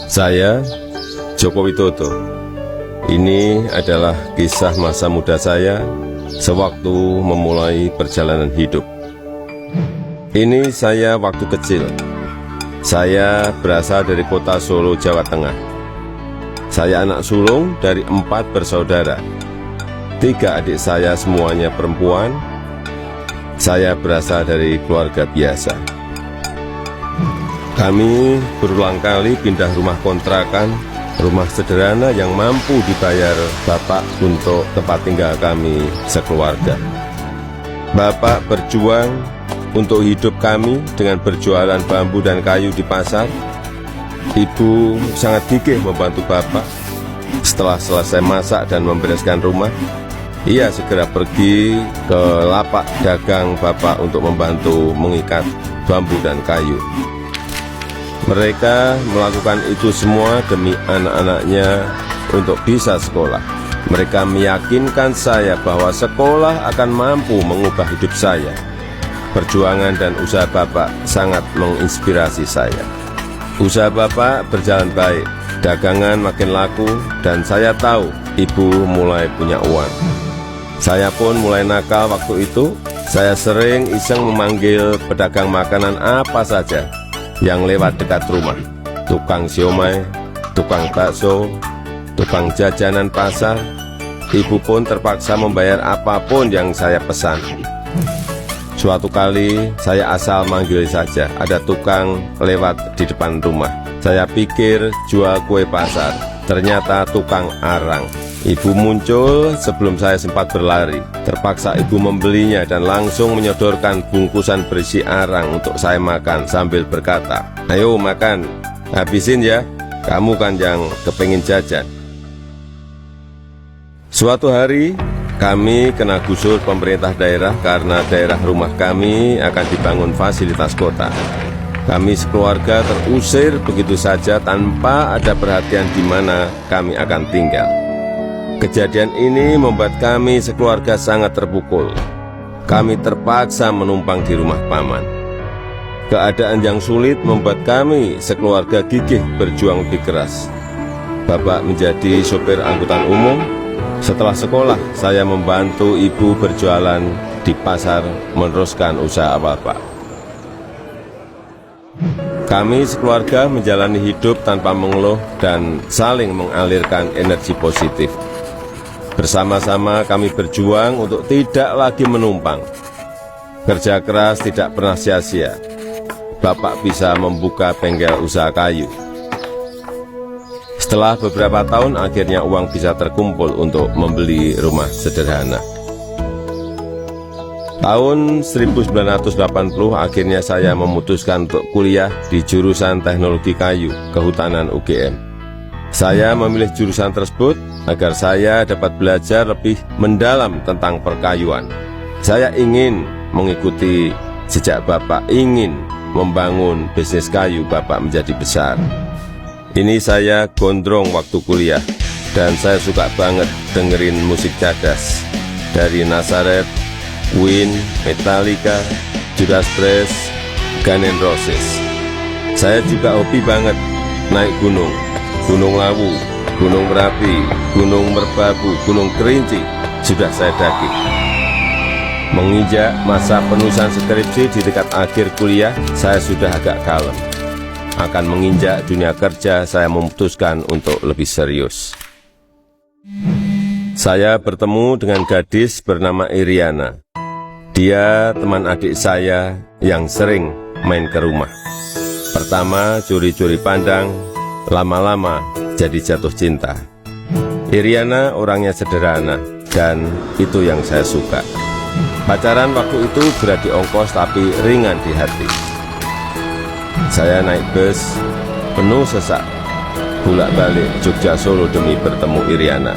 Saya, Joko Widodo. Ini adalah kisah masa muda saya sewaktu memulai perjalanan hidup. Ini saya waktu kecil. Saya berasal dari kota Solo, Jawa Tengah. Saya anak sulung dari 4 bersaudara. 3 adik saya semuanya perempuan. Saya berasal dari keluarga biasa. Kami berulang kali pindah rumah kontrakan, rumah sederhana yang mampu dibayar Bapak untuk tempat tinggal kami sekeluarga. Bapak berjuang untuk hidup kami dengan berjualan bambu dan kayu di pasar. Ibu sangat gigih membantu Bapak. Setelah selesai masak dan membereskan rumah, ia segera pergi ke lapak dagang Bapak untuk membantu mengikat bambu dan kayu. Mereka melakukan itu semua demi anak-anaknya untuk bisa sekolah. Mereka meyakinkan saya bahwa sekolah akan mampu mengubah hidup saya. Perjuangan dan usaha Bapak sangat menginspirasi saya. Usaha Bapak berjalan baik, dagangan makin laku, dan saya tahu Ibu mulai punya uang. Saya pun mulai nakal waktu itu. Saya sering iseng memanggil pedagang makanan apa saja yang lewat dekat rumah. Tukang siomay, tukang bakso, tukang jajanan pasar. Ibu pun terpaksa membayar apapun yang saya pesan. Suatu kali saya asal manggil saja, ada tukang lewat di depan rumah. Saya pikir jual kue pasar, ternyata tukang arang. Ibu muncul sebelum saya sempat berlari. Terpaksa ibu membelinya dan langsung menyodorkan bungkusan berisi arang untuk saya makan sambil berkata, "Ayo makan, habisin ya, kamu kan yang kepengin jajan." Suatu hari, kami kena gusur pemerintah daerah karena daerah rumah kami akan dibangun fasilitas kota. Kami sekeluarga terusir begitu saja tanpa ada perhatian di mana kami akan tinggal. Kejadian ini membuat kami sekeluarga sangat terpukul. Kami terpaksa menumpang di rumah paman. Keadaan yang sulit membuat kami sekeluarga gigih berjuang lebih keras. Bapak menjadi sopir angkutan umum. Setelah sekolah, saya membantu ibu berjualan di pasar meneruskan usaha Bapak. Kami sekeluarga menjalani hidup tanpa mengeluh dan saling mengalirkan energi positif. Bersama-sama kami berjuang untuk tidak lagi menumpang. Kerja keras tidak pernah sia-sia. Bapak bisa membuka bengkel usaha kayu. Setelah beberapa tahun, akhirnya uang bisa terkumpul untuk membeli rumah sederhana. Tahun 1980, akhirnya saya memutuskan untuk kuliah di jurusan Teknologi Kayu, Kehutanan UGM. Saya memilih jurusan tersebut agar saya dapat belajar lebih mendalam tentang perkayuan. Saya ingin mengikuti jejak Bapak, ingin membangun bisnis kayu Bapak menjadi besar. Ini saya gondrong waktu kuliah, dan saya suka banget dengerin musik cadas dari Nazareth, Queen, Metallica, Judas Priest, Guns N' Roses. Saya juga hobi banget naik gunung, Gunung Lawu, Gunung Merapi, Gunung Merbabu, Gunung Kerinci, sudah saya daki. Menginjak masa penulisan skripsi di dekat akhir kuliah, saya sudah agak kalem. Akan menginjak dunia kerja, saya memutuskan untuk lebih serius. Saya bertemu dengan gadis bernama Iriana. Dia teman adik saya yang sering main ke rumah. Pertama curi-curi pandang, lama-lama jadi jatuh cinta. Iriana orangnya sederhana, dan itu yang saya suka. Pacaran waktu itu berat di ongkos tapi ringan di hati. Saya naik bus penuh sesak, bolak-balik Jogja Solo demi bertemu Iriana.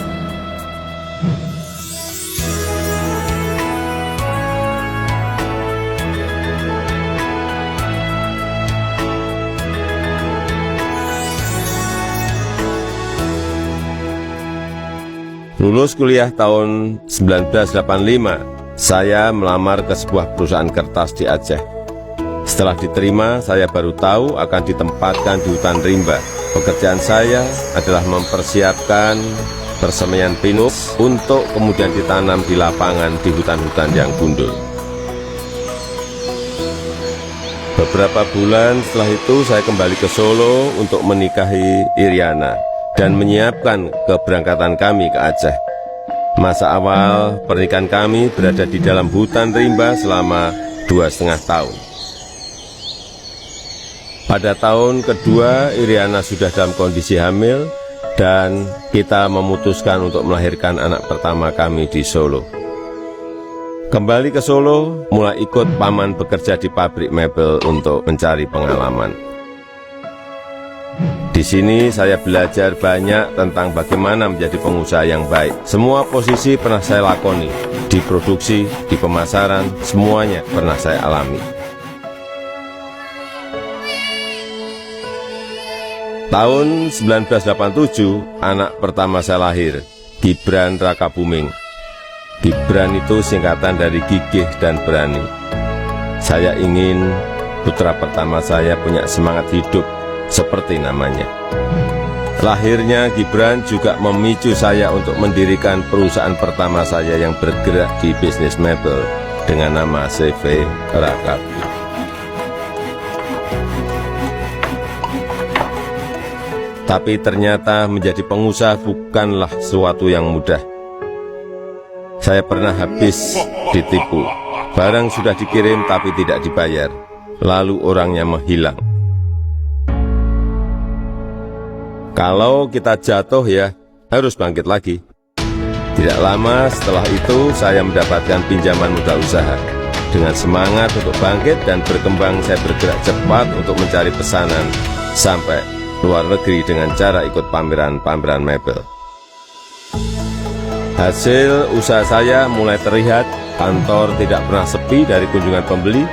Lulus kuliah tahun 1985, saya melamar ke sebuah perusahaan kertas di Aceh. Setelah diterima, saya baru tahu akan ditempatkan di hutan rimba. Pekerjaan saya adalah mempersiapkan persemaian pinus untuk kemudian ditanam di lapangan di hutan-hutan yang gundul. Beberapa bulan setelah itu saya kembali ke Solo untuk menikahi Iriana dan menyiapkan keberangkatan kami ke Aceh. Masa awal pernikahan kami berada di dalam hutan rimba selama 2,5 tahun. Pada tahun kedua, Iriana sudah dalam kondisi hamil dan kita memutuskan untuk melahirkan anak pertama kami di Solo. Kembali ke Solo, mulai ikut paman bekerja di pabrik mebel untuk mencari pengalaman. Di sini saya belajar banyak tentang bagaimana menjadi pengusaha yang baik. Semua posisi pernah saya lakoni, di produksi, di pemasaran, semuanya pernah saya alami. Tahun 1987, anak pertama saya lahir, Gibran Rakabuming. Gibran itu singkatan dari gigih dan berani. Saya ingin putra pertama saya punya semangat hidup seperti namanya. Lahirnya Gibran juga memicu saya untuk mendirikan perusahaan pertama saya yang bergerak di bisnis mebel dengan nama CV Rakab. Tapi ternyata menjadi pengusaha bukanlah sesuatu yang mudah. Saya pernah habis ditipu. Barang sudah dikirim tapi tidak dibayar. Lalu orangnya menghilang. Kalau kita jatuh ya harus bangkit lagi. Tidak lama setelah itu saya mendapatkan pinjaman modal usaha. Dengan semangat untuk bangkit dan berkembang, saya bergerak cepat untuk mencari pesanan sampai luar negeri dengan cara ikut pameran-pameran mebel. Hasil usaha saya mulai terlihat, kantor tidak pernah sepi dari kunjungan pembeli.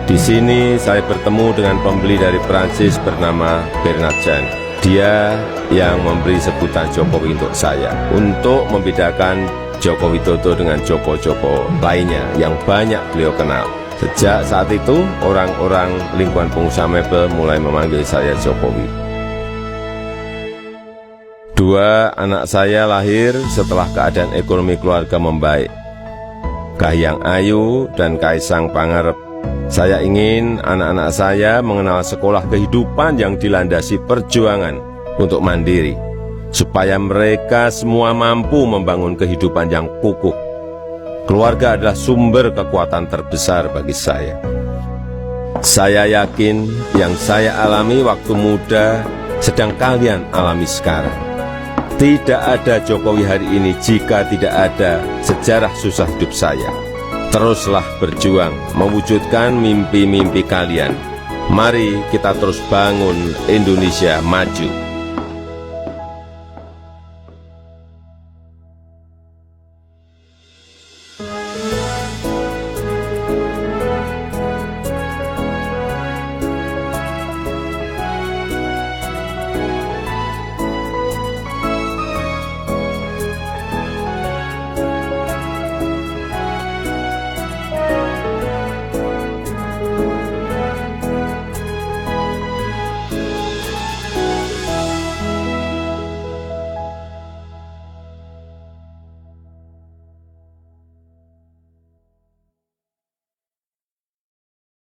Di sini saya bertemu dengan pembeli dari Prancis bernama Bernard Jean. Dia yang memberi sebutan Jokowi untuk saya, untuk membedakan Joko Widodo dengan Joko-Joko lainnya yang banyak beliau kenal. Sejak saat itu, orang-orang lingkungan pengusaha mebel mulai memanggil saya Jokowi. 2 anak saya lahir setelah keadaan ekonomi keluarga membaik. Kahiyang Ayu dan Kaisang Pangarep. Saya ingin anak-anak saya mengenal sekolah kehidupan yang dilandasi perjuangan untuk mandiri, supaya mereka semua mampu membangun kehidupan yang kukuh. Keluarga adalah sumber kekuatan terbesar bagi saya. Saya yakin yang saya alami waktu muda sedang kalian alami sekarang. Tidak ada Jokowi hari ini jika tidak ada sejarah susah hidup saya. Teruslah berjuang mewujudkan mimpi-mimpi kalian. Mari kita terus bangun Indonesia maju.